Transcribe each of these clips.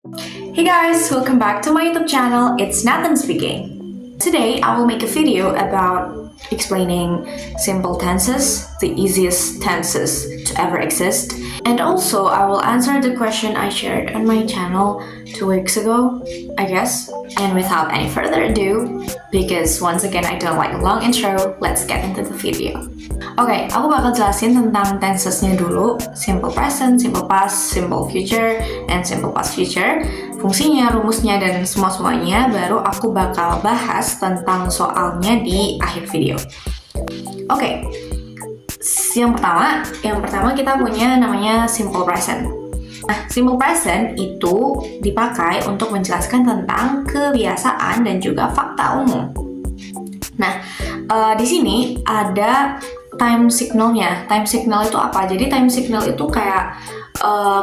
Hey guys, welcome back to my YouTube channel. It's Nathan speaking. Today I will make a video about explaining simple tenses, the easiest tenses to ever exist. And also I will answer the question I shared on my channel 2 weeks ago, I guess. And without any further ado, because once again I don't like a long intro, let's get into the video. Oke, aku bakal jelasin tentang tensesnya dulu. Simple present, simple past, simple future, and simple past future. Fungsinya, rumusnya, dan semua-semuanya. Baru aku bakal bahas tentang soalnya di akhir video. Oke, yang pertama kita punya namanya simple present. Nah, simple present itu dipakai untuk menjelaskan tentang kebiasaan dan juga fakta umum. Nah, di sini ada time signalnya. Time signal itu apa? Jadi time signal itu kayak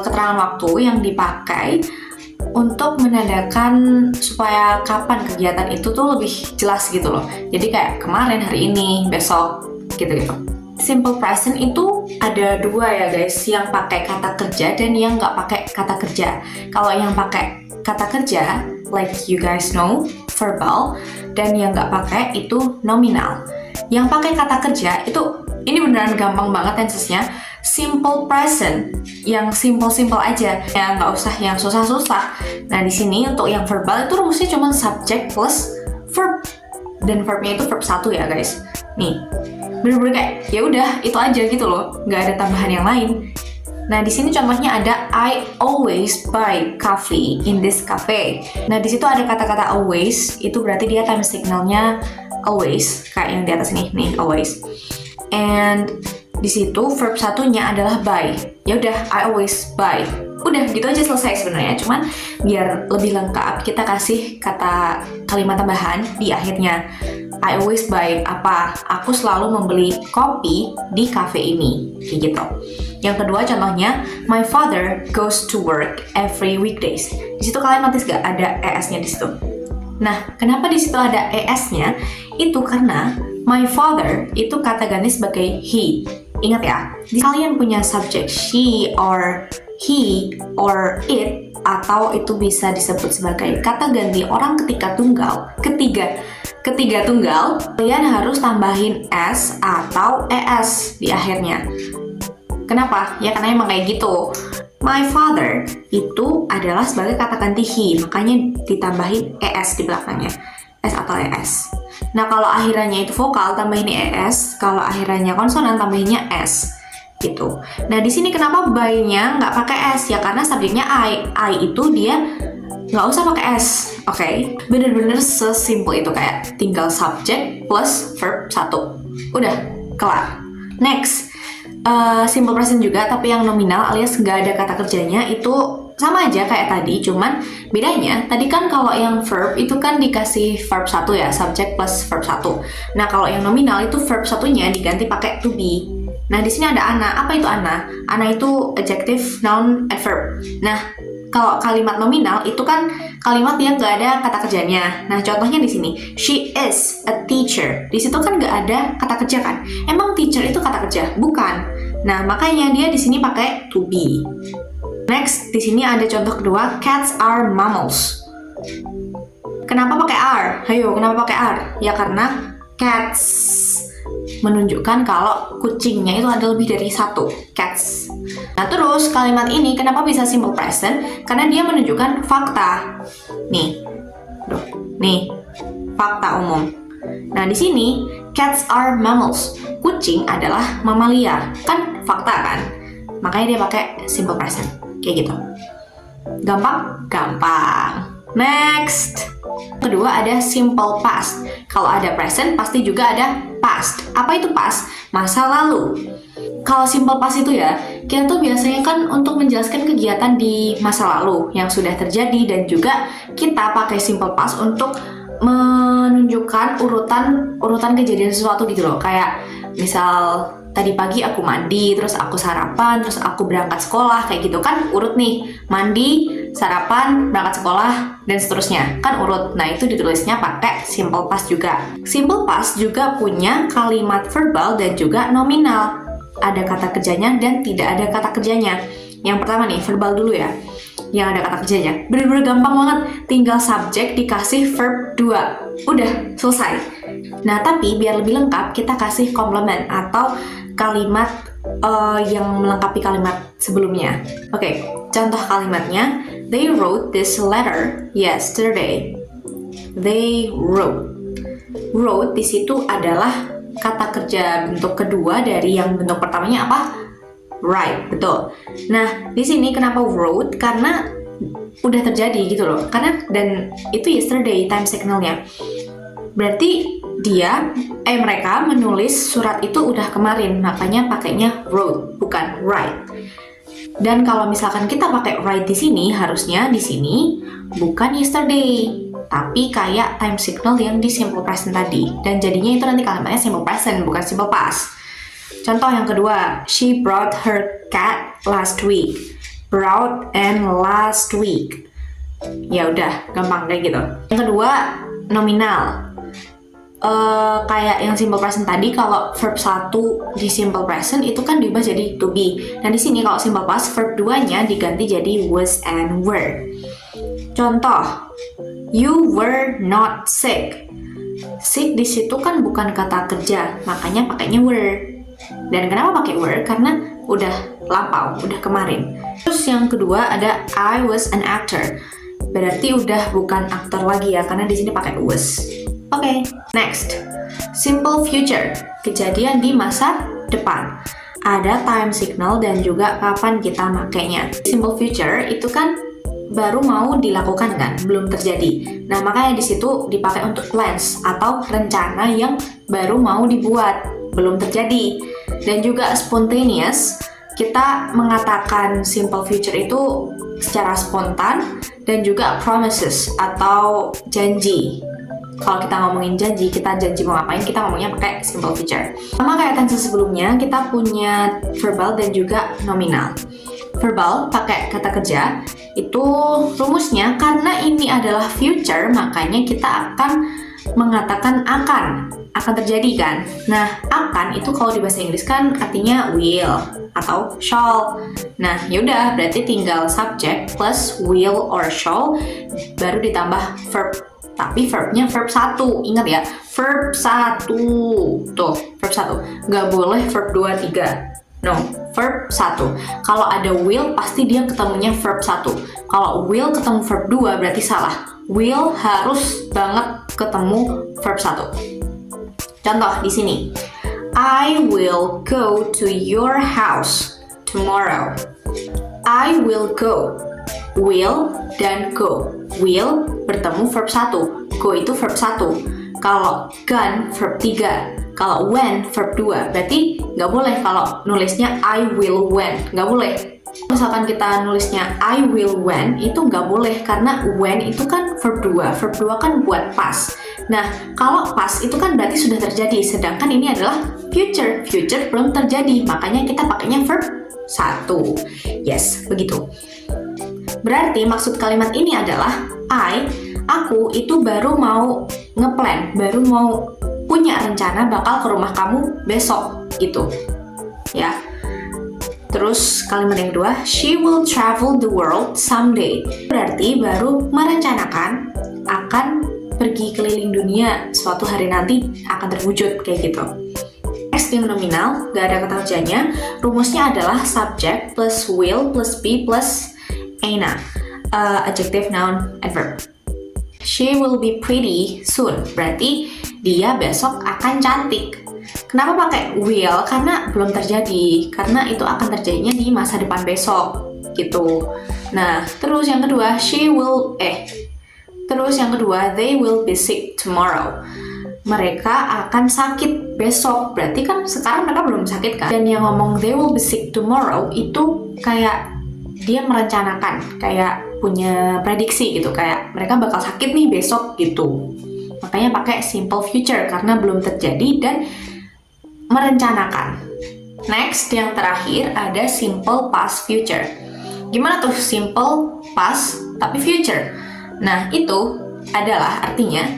keterangan waktu yang dipakai untuk menandakan supaya kapan kegiatan itu tuh lebih jelas gitu loh. Jadi kayak kemarin, hari ini, besok, gitu-gitu. Simple present itu ada dua ya guys, yang pakai kata kerja dan yang nggak pakai kata kerja. Kalau yang pakai kata kerja, like you guys know, verbal, dan yang nggak pakai itu nominal. Yang pakai kata kerja itu, ini beneran gampang banget tensesnya. Simple present, yang simple-simple aja, ya nggak usah yang susah-susah. Nah di sini untuk yang verbal itu rumusnya cuma subject plus verb, dan verbnya itu verb 1 ya guys. Nih, bener-bener kayak ya udah itu aja gitu loh, nggak ada tambahan yang lain. Nah, di sini contohnya ada I always buy coffee in this cafe. Nah, di situ ada kata-kata always, itu berarti dia time signalnya always, kayak yang di atas nih always. And di situ verb satunya adalah buy. Ya udah, I always buy. Udah gitu aja selesai sebenarnya. Cuman biar lebih lengkap, kita kasih kata kalimat tambahan di akhirnya. I always buy apa? Aku selalu membeli kopi di cafe ini, kayak gitu. Yang kedua contohnya, my father goes to work every weekdays. Di situ kalian notice gak ada es-nya di situ? Nah, kenapa di situ ada es-nya? Itu karena my father itu kata ganti sebagai he. Ingat ya, kalian punya subjek she or he or it, atau itu bisa disebut sebagai kata ganti orang ketiga tunggal, kalian harus tambahin s atau es di akhirnya. Kenapa? Ya karena emang kayak gitu. My father itu adalah sebagai kata ganti he, makanya ditambahin es di belakangnya, s atau es. Nah kalau akhirannya itu vokal tambahin es, kalau akhirannya konsonan tambahinnya s. Gitu. Nah di sini kenapa by-nya nggak pakai s? Ya karena subjeknya I itu dia nggak usah pakai s, oke? Bener-bener sesimpel itu, kayak tinggal subject plus verb 1. Udah, kelar. Next, simple present juga tapi yang nominal alias nggak ada kata kerjanya, itu sama aja kayak tadi, cuman bedanya tadi kan kalau yang verb itu kan dikasih verb 1 ya, subject plus verb 1. Nah kalau yang nominal itu verb satunya diganti pakai to be. Nah di sini ada ana. Apa itu ana? Ana itu adjective, noun, adverb. Nah kalau kalimat nominal itu kan kalimat yang nggak ada kata kerjanya. Nah contohnya di sini, she is a teacher. Di situ kan nggak ada kata kerja kan? Emang teacher itu kata kerja? Bukan. Nah makanya dia di sini pakai to be. Next, di sini ada contoh kedua, cats are mammals. Kenapa pakai are? Ayo, kenapa pakai are? Ya karena cats menunjukkan kalau kucingnya itu ada lebih dari satu, cats. Nah terus kalimat ini kenapa bisa simple present? Karena dia menunjukkan fakta. Nih, fakta umum. Nah di sini cats are mammals. Kucing adalah mamalia, kan fakta kan? Makanya dia pakai simple present. Kayak gitu. Gampang? Gampang. Next. Kedua ada simple past. Kalau ada present pasti juga ada past. Apa itu past? Masa lalu. Kalau simple past itu ya, kita tuh biasanya kan untuk menjelaskan kegiatan di masa lalu yang sudah terjadi, dan juga kita pakai simple past untuk menunjukkan urutan kejadian sesuatu gitu loh. Kayak misal tadi pagi aku mandi, terus aku sarapan, terus aku berangkat sekolah, kayak gitu kan urut nih, mandi, sarapan, berangkat sekolah, dan seterusnya kan urut. Nah itu ditulisnya pakai simple past juga. Simple past juga punya kalimat verbal dan juga nominal. Ada kata kerjanya dan tidak ada kata kerjanya. Yang pertama nih, verbal dulu ya, yang ada kata kerjanya. Bener-bener gampang banget, tinggal subjek dikasih verb 2, udah selesai. Nah, tapi biar lebih lengkap, kita kasih complement atau kalimat yang melengkapi kalimat sebelumnya. Oke, contoh kalimatnya, they wrote this letter yesterday. They wrote. Wrote di situ adalah kata kerja bentuk kedua dari yang bentuk pertamanya apa? Write, betul. Nah, di sini kenapa wrote? Karena udah terjadi gitu loh. Karena dan itu yesterday time signalnya. Berarti mereka menulis surat itu udah kemarin, makanya pakainya wrote, bukan write. Dan kalau misalkan kita pakai write di sini, harusnya di sini bukan yesterday, tapi kayak time signal yang di simple present tadi. Dan jadinya itu nanti kalimatnya simple present, bukan simple past. Contoh yang kedua, she brought her cat last week. Brought and last week. Ya udah, gampang kayak gitu. Yang kedua, nominal. Kayak yang simple present tadi, kalau verb 1 di simple present itu kan diubah jadi to be. Dan di sini kalau simple past, verb 2-nya diganti jadi was and were. Contoh, you were not sick. Sick di situ kan bukan kata kerja, makanya pakainya were. Dan kenapa pakai were? Karena udah lampau, udah kemarin. Terus yang kedua ada I was an actor. Berarti udah bukan aktor lagi ya, karena di sini pakai was. Oke, next. Simple future, kejadian di masa depan. Ada time signal dan juga kapan kita makainya. Simple future itu kan baru mau dilakukan kan, belum terjadi. Nah, makanya di situ dipakai untuk plans atau rencana yang baru mau dibuat, belum terjadi. Dan juga spontaneous, kita mengatakan simple future itu secara spontan, dan juga promises atau janji. Kalau kita ngomongin janji, kita janji mau ngapain, kita ngomongnya pakai simple future. Sama kayak tense sebelumnya, kita punya verbal dan juga nominal. Verbal pakai kata kerja, itu rumusnya karena ini adalah future, makanya kita akan mengatakan akan terjadi kan. Nah, akan itu kalau di bahasa Inggris kan artinya will atau shall. Nah, yaudah berarti tinggal subject plus will or shall baru ditambah verb. Tapi verbnya verb 1, ingat ya, verb 1. Tuh, verb 1. Nggak boleh verb 2, 3. No, verb 1. Kalau ada will, pasti dia ketemunya verb 1. Kalau will ketemu verb 2, berarti salah. Will harus banget ketemu verb 1. Contoh di sini. I will go to your house tomorrow. I will go. Will dan go. Will bertemu verb 1. Go itu verb 1. Kalau gone verb 3. Kalau when verb 2. Berarti nggak boleh kalau nulisnya I will when. Nggak boleh. Misalkan kita nulisnya I will when, itu nggak boleh karena when itu kan verb 2. Verb 2 kan buat past. Nah, kalau past itu kan berarti sudah terjadi. Sedangkan ini adalah future. Future belum terjadi. Makanya kita pakainya verb 1. Yes, begitu. Berarti maksud kalimat ini adalah aku itu baru mau ngeplan, baru mau punya rencana bakal ke rumah kamu besok gitu. Ya. Terus kalimat yang kedua, she will travel the world someday. Berarti baru merencanakan akan pergi keliling dunia suatu hari nanti akan terwujud kayak gitu. Next yang nominal, gak ada kata kerjanya. Rumusnya adalah subject plus will plus be plus Aina, adjective, noun, adverb. She will be pretty soon. Berarti dia besok akan cantik. Kenapa pakai will? Karena belum terjadi. Karena itu akan terjadinya di masa depan besok, gitu. Nah, terus yang kedua, they will be sick tomorrow. Mereka akan sakit besok. Berarti kan sekarang mereka belum sakit kan? Dan yang ngomong they will be sick tomorrow itu kayak dia merencanakan, kayak punya prediksi gitu, kayak mereka bakal sakit nih besok gitu. Makanya pakai simple future karena belum terjadi dan merencanakan. Next, yang terakhir ada simple past future. Gimana tuh simple past tapi future? Nah, itu adalah artinya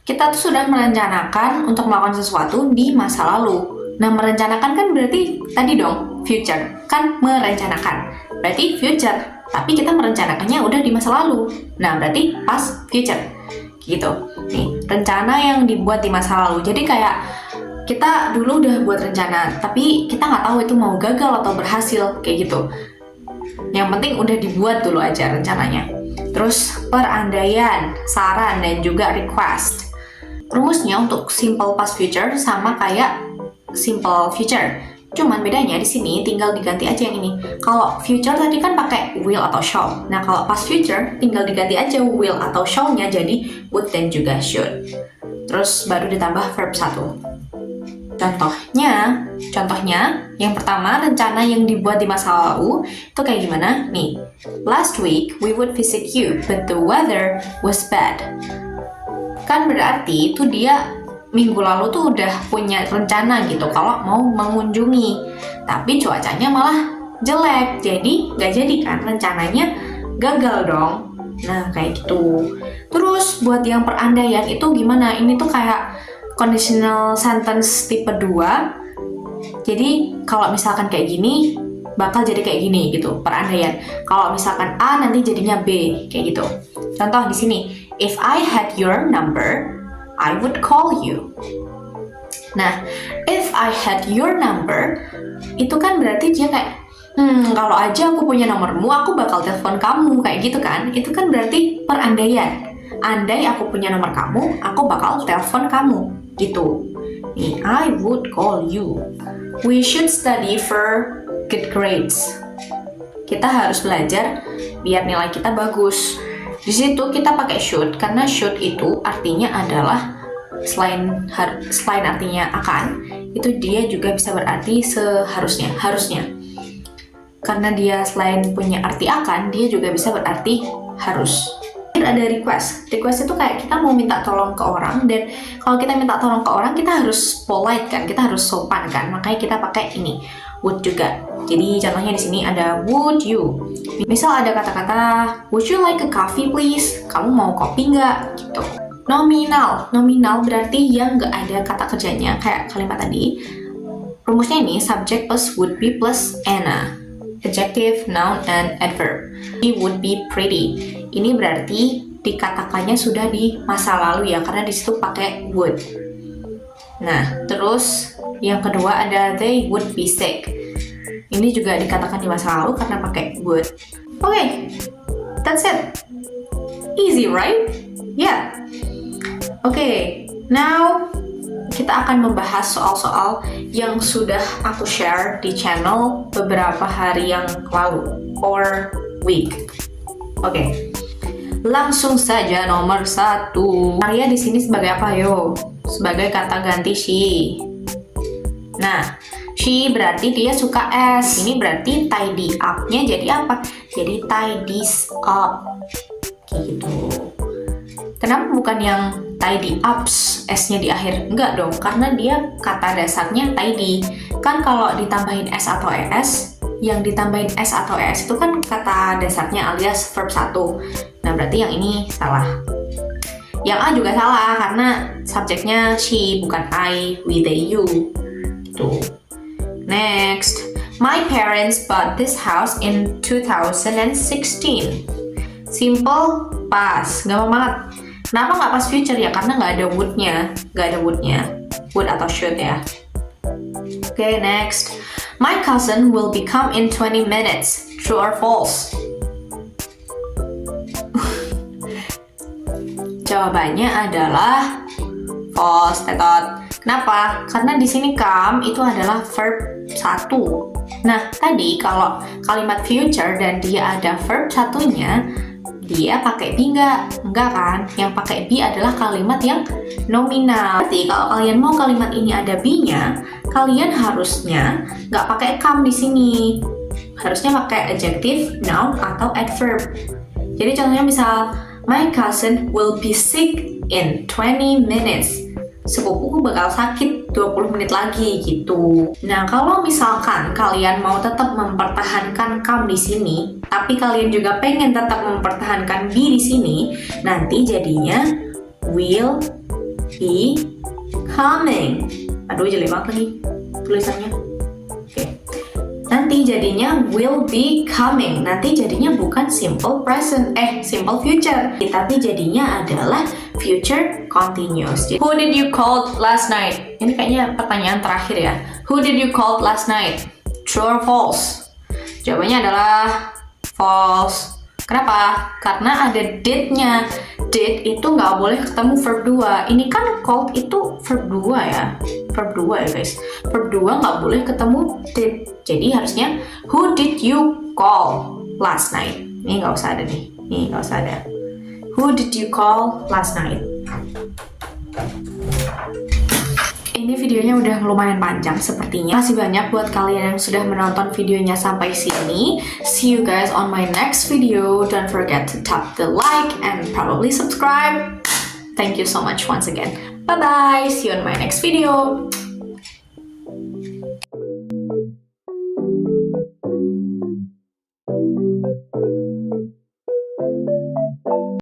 kita tuh sudah merencanakan untuk melakukan sesuatu di masa lalu. Nah, merencanakan kan berarti tadi dong future, kan merencanakan. Berarti future, tapi kita merencanakannya udah di masa lalu. Nah, berarti past future. Gitu. Nih, rencana yang dibuat di masa lalu. Jadi kayak kita dulu udah buat rencana, tapi kita nggak tahu itu mau gagal atau berhasil, kayak gitu. Yang penting udah dibuat dulu aja rencananya. Terus perandaian, saran, dan juga request. Rumusnya untuk simple past future sama kayak simple future. Cuman bedanya di sini tinggal diganti aja yang ini. Kalau future tadi kan pakai will atau shall. Nah, kalau past future tinggal diganti aja will atau shall-nya jadi would dan juga should. Terus baru ditambah verb 1. Contohnya, yang pertama rencana yang dibuat di masa lalu itu kayak gimana? Nih, last week we would visit you, but the weather was bad. Kan berarti itu dia minggu lalu tuh udah punya rencana gitu kalau mau mengunjungi, tapi cuacanya malah jelek, jadi nggak jadi kan, rencananya gagal dong. Nah, kayak gitu. Terus buat yang perandaian itu gimana? Ini tuh kayak conditional sentence tipe 2. Jadi kalau misalkan kayak gini bakal jadi kayak gini gitu, perandaian. Kalau misalkan A nanti jadinya B, kayak gitu. Contoh di sini, if I had your number, I would call you. Nah, if I had your number, itu kan berarti dia kayak, kalau aja aku punya nomormu, aku bakal telepon kamu, kayak gitu kan. Itu kan berarti perandaian. Andai aku punya nomor kamu, aku bakal telepon kamu, gitu. Nih, I would call you. We should study for good grades. Kita harus belajar biar nilai kita bagus. Di situ kita pakai should karena should itu artinya adalah selain artinya akan, itu dia juga bisa berarti harusnya. Karena dia selain punya arti akan, dia juga bisa berarti harus. Ada request itu kayak kita mau minta tolong ke orang, dan kalau kita minta tolong ke orang kita harus polite kan, kita harus sopan kan, makanya kita pakai ini would juga. Jadi contohnya di sini ada would you. Misal ada kata-kata would you like a coffee please, kamu mau kopi nggak gitu. Nominal berarti yang nggak ada kata kerjanya, kayak kalimat tadi. Rumusnya ini subject plus would be plus ana, adjective, noun, and adverb. He would be pretty. Ini berarti dikatakannya sudah di masa lalu ya, karena di situ pakai would. Nah, terus yang kedua ada they would be sick. Ini juga dikatakan di masa lalu karena pakai would. Okay, that's it. Easy, right? Yeah. Okay, now kita akan membahas soal-soal yang sudah aku share di channel beberapa hari yang lalu or week. Oke. Langsung saja nomor 1. Maria di sini sebagai apa yo? Sebagai kata ganti she. Nah, she berarti dia suka S. Ini berarti tidy up-nya jadi apa? Jadi tidies up. Gitu. Kenapa bukan yang tidy ups, S-nya di akhir? Enggak dong, karena dia kata dasarnya tidy. Kan kalau ditambahin S atau ES, yang ditambahin S atau ES itu kan kata dasarnya alias verb 1. Nah, berarti yang ini salah. Yang A juga salah, karena subjeknya she, bukan I, we, they, you. Tuh. Next. My parents bought this house in 2016. Simple, past. Gampang banget. Kenapa nggak past future ya? Karena nggak ada would-nya. Would atau should ya. Okay, next. My cousin will be come in 20 minutes. True or false? Jawabannya adalah false, tetot. Kenapa? Karena di sini come itu adalah verb 1. Nah, tadi kalau kalimat future dan dia ada verb 1-nya, dia pakai be enggak kan? Yang pakai be adalah kalimat yang nominal. Berarti kalau kalian mau kalimat ini ada be-nya, kalian harusnya nggak pakai come di sini. Harusnya pakai adjective, noun, atau adverb. Jadi contohnya misal, my cousin will be sick in 20 minutes. Sepupuku bakal sakit 20 menit lagi gitu. Nah, kalau misalkan kalian mau tetap mempertahankan come di sini, tapi kalian juga pengen tetap mempertahankan be di sini, nanti jadinya will be coming. Aduh, jeli banget lagi tulisannya. Oke. nanti jadinya will be coming. Nanti jadinya bukan simple present, simple future, tapi jadinya adalah future continuous. Who did you call last night? Ini kayaknya pertanyaan terakhir ya. Who did you call last night? True or false? Jawabannya adalah false. Kenapa? Karena ada did-nya. Did itu nggak boleh ketemu verb 2. Ini kan called itu verb 2 ya. Verb 2 ya guys. Verb 2 nggak boleh ketemu did. Jadi harusnya who did you call last night? Ini nggak usah ada nih. Ini nggak usah ada. Who did you call last night? Ini videonya udah lumayan panjang sepertinya. Masih banyak buat kalian yang sudah menonton videonya sampai sini. See you guys on my next video. Don't forget to tap the like and probably subscribe. Thank you so much once again. Bye bye. See you on my next video.